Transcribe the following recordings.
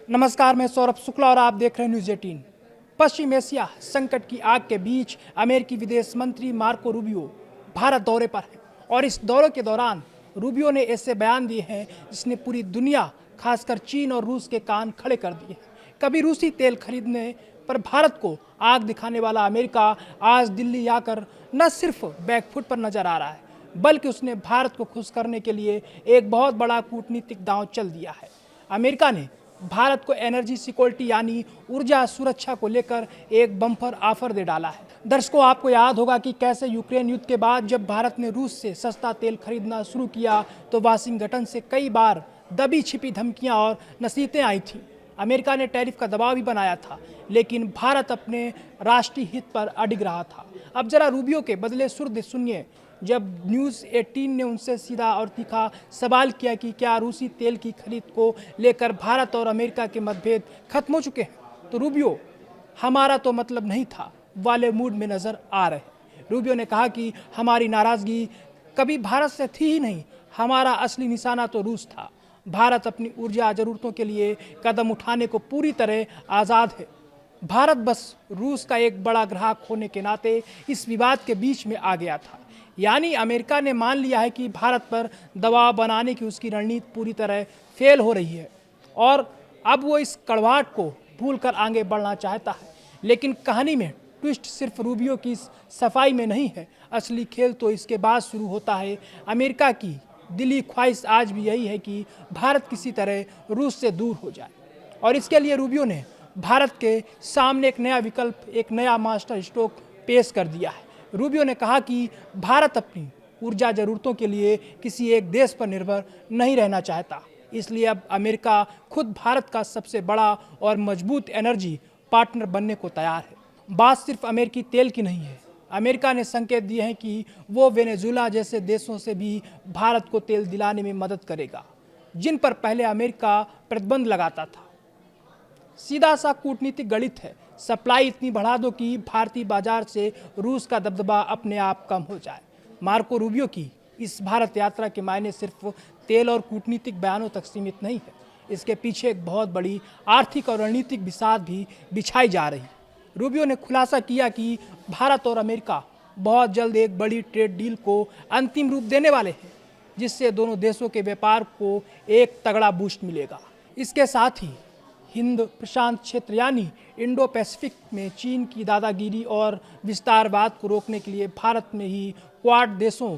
नमस्कार, मैं सौरभ शुक्ला और आप देख रहे हैं न्यूज़ 18। पश्चिम एशिया संकट की आग के बीच अमेरिकी विदेश मंत्री मार्को रूबियो भारत दौरे पर हैं और इस दौरे के दौरान रूबियो ने ऐसे बयान दिए हैं जिसने पूरी दुनिया, खासकर चीन और रूस के कान खड़े कर दिए हैं। कभी रूसी तेल खरीदने पर भारत को आग दिखाने वाला अमेरिका आज दिल्ली आकर न सिर्फ बैकफुट पर नजर आ रहा है, बल्कि उसने भारत को खुश करने के लिए एक बहुत बड़ा कूटनीतिक दांव चल दिया है। अमेरिका ने भारत को एनर्जी सिक्योरिटी यानी ऊर्जा सुरक्षा को लेकर एक बम्पर ऑफर दे डाला है। दर्शकों, आपको याद होगा कि कैसे यूक्रेन युद्ध के बाद जब भारत ने रूस से सस्ता तेल खरीदना शुरू किया तो वाशिंगटन से कई बार दबी छिपी धमकियां और नसीहतें आई थीं। अमेरिका ने टैरिफ का दबाव भी बनाया था, लेकिन भारत अपने राष्ट्रीय हित पर अडिग रहा था। अब जरा रूबियो के बदले सुर सुनिए जब न्यूज़ 18 ने उनसे सीधा और तीखा सवाल किया कि क्या रूसी तेल की खरीद को लेकर भारत और अमेरिका के मतभेद खत्म हो चुके हैं। तो रूबियो हमारा तो मतलब नहीं था वाले मूड में नज़र आ रहे हैं। रूबियो ने कहा कि हमारी नाराज़गी कभी भारत से थी ही नहीं, हमारा असली निशाना तो रूस था। भारत अपनी ऊर्जा ज़रूरतों के लिए कदम उठाने को पूरी तरह आज़ाद है। भारत बस रूस का एक बड़ा ग्राहक होने के नाते इस विवाद के बीच में आ गया था। यानी अमेरिका ने मान लिया है कि भारत पर दबाव बनाने की उसकी रणनीति पूरी तरह फेल हो रही है और अब वो इस कड़वाहट को भूलकर आगे बढ़ना चाहता है। लेकिन कहानी में ट्विस्ट सिर्फ रूबियो की सफाई में नहीं है, असली खेल तो इसके बाद शुरू होता है। अमेरिका की दिली ख्वाहिश आज भी यही है कि भारत किसी तरह रूस से दूर हो जाए और इसके लिए रूबियो ने भारत के सामने एक नया विकल्प, एक नया मास्टर स्ट्रोक पेश कर दिया है। रूबियो ने कहा कि भारत अपनी ऊर्जा ज़रूरतों के लिए किसी एक देश पर निर्भर नहीं रहना चाहता, इसलिए अब अमेरिका खुद भारत का सबसे बड़ा और मजबूत एनर्जी पार्टनर बनने को तैयार है। बात सिर्फ अमेरिकी तेल की नहीं है। अमेरिका ने संकेत दिए हैं कि वो वेनेजुएला जैसे देशों से भी भारत को तेल दिलाने में मदद करेगा, जिन पर पहले अमेरिका प्रतिबंध लगाता था। सीधा सा कूटनीतिक गणित है, सप्लाई इतनी बढ़ा दो कि भारतीय बाजार से रूस का दबदबा अपने आप कम हो जाए। मार्को रूबियो की इस भारत यात्रा के मायने सिर्फ तेल और कूटनीतिक बयानों तक सीमित नहीं है, इसके पीछे एक बहुत बड़ी आर्थिक और रणनीतिक बिसात भी बिछाई जा रही। रूबियो ने खुलासा किया कि भारत और अमेरिका बहुत जल्द एक बड़ी ट्रेड डील को अंतिम रूप देने वाले हैं, जिससे दोनों देशों के व्यापार को एक तगड़ा बूस्ट मिलेगा। इसके साथ ही हिंद प्रशांत क्षेत्र यानी इंडो पैसिफिक में चीन की दादागिरी और विस्तारवाद को रोकने के लिए भारत में ही क्वाड देशों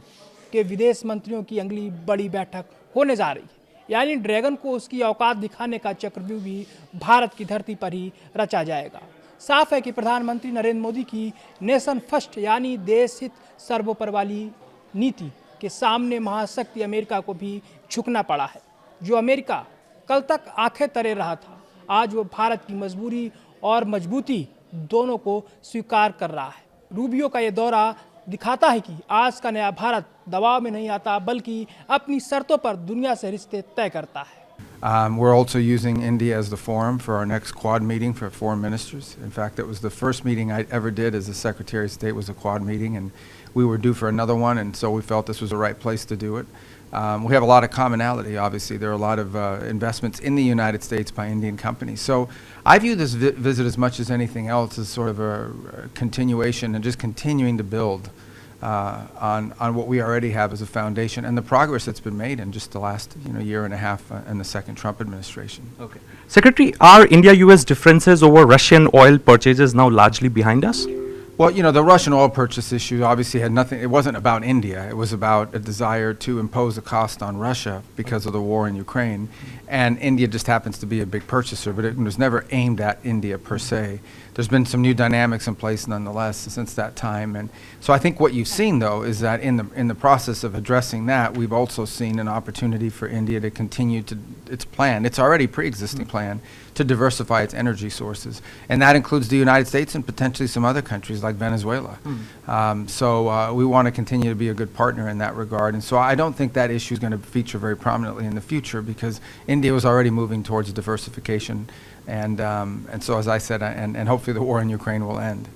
के विदेश मंत्रियों की अगली बड़ी बैठक होने जा रही है। यानी ड्रैगन को उसकी औकात दिखाने का चक्रव्यूह भी भारत की धरती पर ही रचा जाएगा। साफ है कि प्रधानमंत्री नरेंद्र मोदी की नेशन फर्स्ट यानी देश हित सर्वोपरि वाली नीति के सामने महाशक्ति अमेरिका को भी झुकना पड़ा है। जो अमेरिका कल तक आंखें तरे रहा था, आज वो भारत की मजबूरी और मजबूती दोनों को स्वीकार कर रहा है। रूबियो का ये दौरा दिखाता है कि आज का नया भारत दबाव में नहीं आता, बल्कि अपनी शर्तों पर दुनिया से रिश्ते तय करता है। We're also using India as the forum for our next Quad meeting for foreign ministers. In fact, it was the first meeting I ever did as the Secretary of State was a Quad meeting, and we were due for another one, and so we felt this was the right place to do it. We have a lot of commonality, obviously. There are a lot of investments in the United States by Indian companies. So I view this visit as much as anything else as sort of a continuation and just continuing to build on what we already have as a foundation and the progress that's been made in just the last year and a half in the second Trump administration. Okay. Secretary, are India-US differences over Russian oil purchases now largely behind us? Well, the Russian oil purchase issue obviously had nothing, it wasn't about India. It was about a desire to impose a cost on Russia because of the war in Ukraine. And India just happens to be a big purchaser, but it was never aimed at India per se. There's been some new dynamics in place nonetheless since that time. And so I think what you've seen, though, is that in the process of addressing that, we've also seen an opportunity for India to continue to its plan, its already pre-existing plan, to diversify its energy sources. And that includes the United States and potentially some other countries like Venezuela. So we want to continue to be a good partner in that regard. And so I don't think that issue is going to feature very prominently in the future because India was already moving towards diversification. And so, as I said, and hopefully the war in Ukraine will end.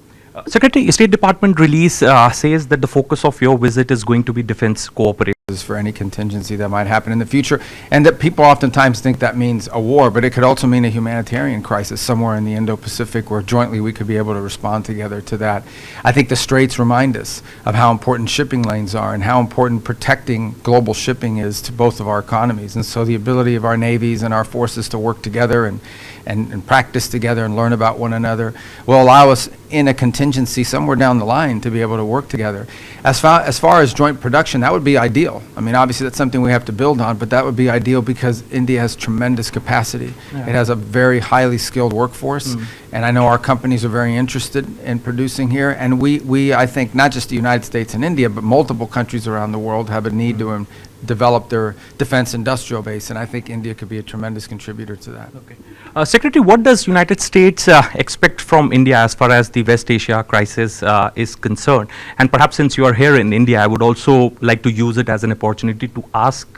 Secretary, State Department release says that the focus of your visit is going to be defense cooperation. for any contingency that might happen in the future, and that people oftentimes think that means a war, but it could also mean a humanitarian crisis somewhere in the Indo-Pacific where jointly we could be able to respond together to that. I think the straits remind us of how important shipping lanes are and how important protecting global shipping is to both of our economies, and so the ability of our navies and our forces to work together and practice together and learn about one another will allow us in a contingency somewhere down the line to be able to work together. As far as joint production, that would be ideal. I mean, obviously that's something we have to build on, but that would be ideal because India has tremendous capacity. Yeah. It has a very highly skilled workforce, and I know our companies are very interested in producing here, and we I think, not just the United States and India, but multiple countries around the world have a need to develop their defense industrial base, and I think India could be a tremendous contributor to that. Okay. Secretary, what does United States expect from India as far as the West Asia crisis is concerned? And perhaps since you are here in India, I would also like to use it as an opportunity to ask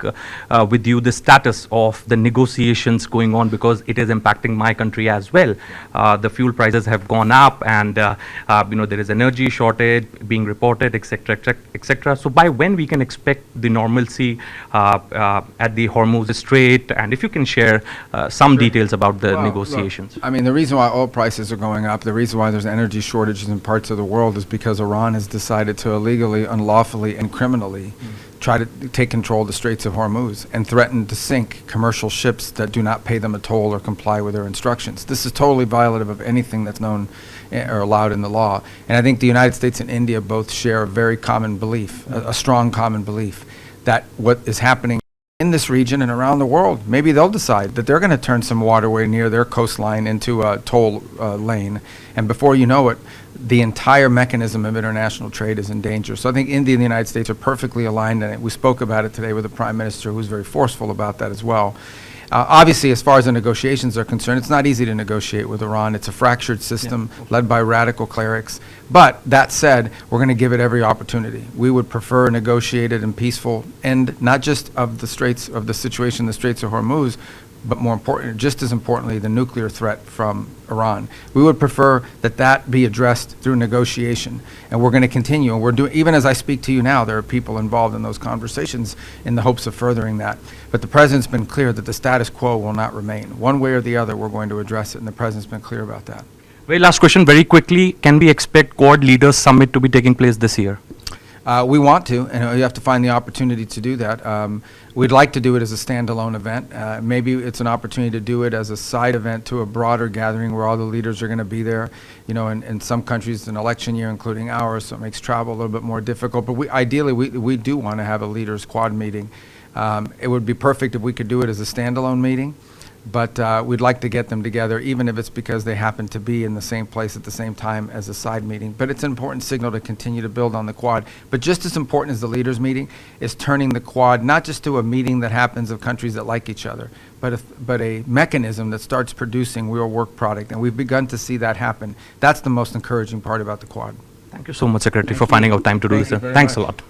with you the status of the negotiations going on, because it is impacting my country as well. The fuel prices have gone up, and there is energy shortage being reported, etc., etc. So by when we can expect the normalcy at the Hormuz Strait, and if you can share some details about the Well, negotiations. look, I mean, the reason why oil prices are going up, the reason why there's energy shortages in parts of the world is because Iran has decided to illegally, unlawfully, and criminally try to take control of the Straits of Hormuz and threaten to sink commercial ships that do not pay them a toll or comply with their instructions. This is totally violative of anything that's known or allowed in the law. And I think the United States and India both share a very common belief, a strong common belief, that what is happening in this region and around the world, maybe they'll decide that they're going to turn some waterway near their coastline into a toll lane, and before you know it, the entire mechanism of international trade is in danger. So I think India and the United States are perfectly aligned in it. We spoke about it today with the Prime Minister, who was very forceful about that as well. Obviously, as far as the negotiations are concerned, it's not easy to negotiate with Iran. It's a fractured system led by radical clerics. But that said, we're going to give it every opportunity. We would prefer a negotiated and peaceful end, not just of the straits of the situation in the Straits of Hormuz, but more important, just as importantly, the nuclear threat from Iran. We would prefer that that be addressed through negotiation, and we're going to continue. And we're doing, even as I speak to you now, there are people involved in those conversations in the hopes of furthering that. But the president's been clear that the status quo will not remain. One way or the other, we're going to address it, and the president's been clear about that. Very last question, very quickly. Can we expect Quad Leaders Summit to be taking place this year? We want to, and you have to find the opportunity to do that. We'd like to do it as a standalone event. Maybe it's an opportunity to do it as a side event to a broader gathering where all the leaders are going to be there. You know, in some countries, it's an election year, including ours, so it makes travel a little bit more difficult. But ideally, we do want to have a leaders quad meeting. It would be perfect if we could do it as a standalone meeting. But we'd like to get them together, even if it's because they happen to be in the same place at the same time as a side meeting. But it's an important signal to continue to build on the Quad. But just as important as the leaders meeting is turning the Quad not just to a meeting that happens of countries that like each other, but a mechanism that starts producing real work product. And we've begun to see that happen. That's the most encouraging part about the Quad. Thank you so much, Secretary, for finding out time to do this. Thanks a lot.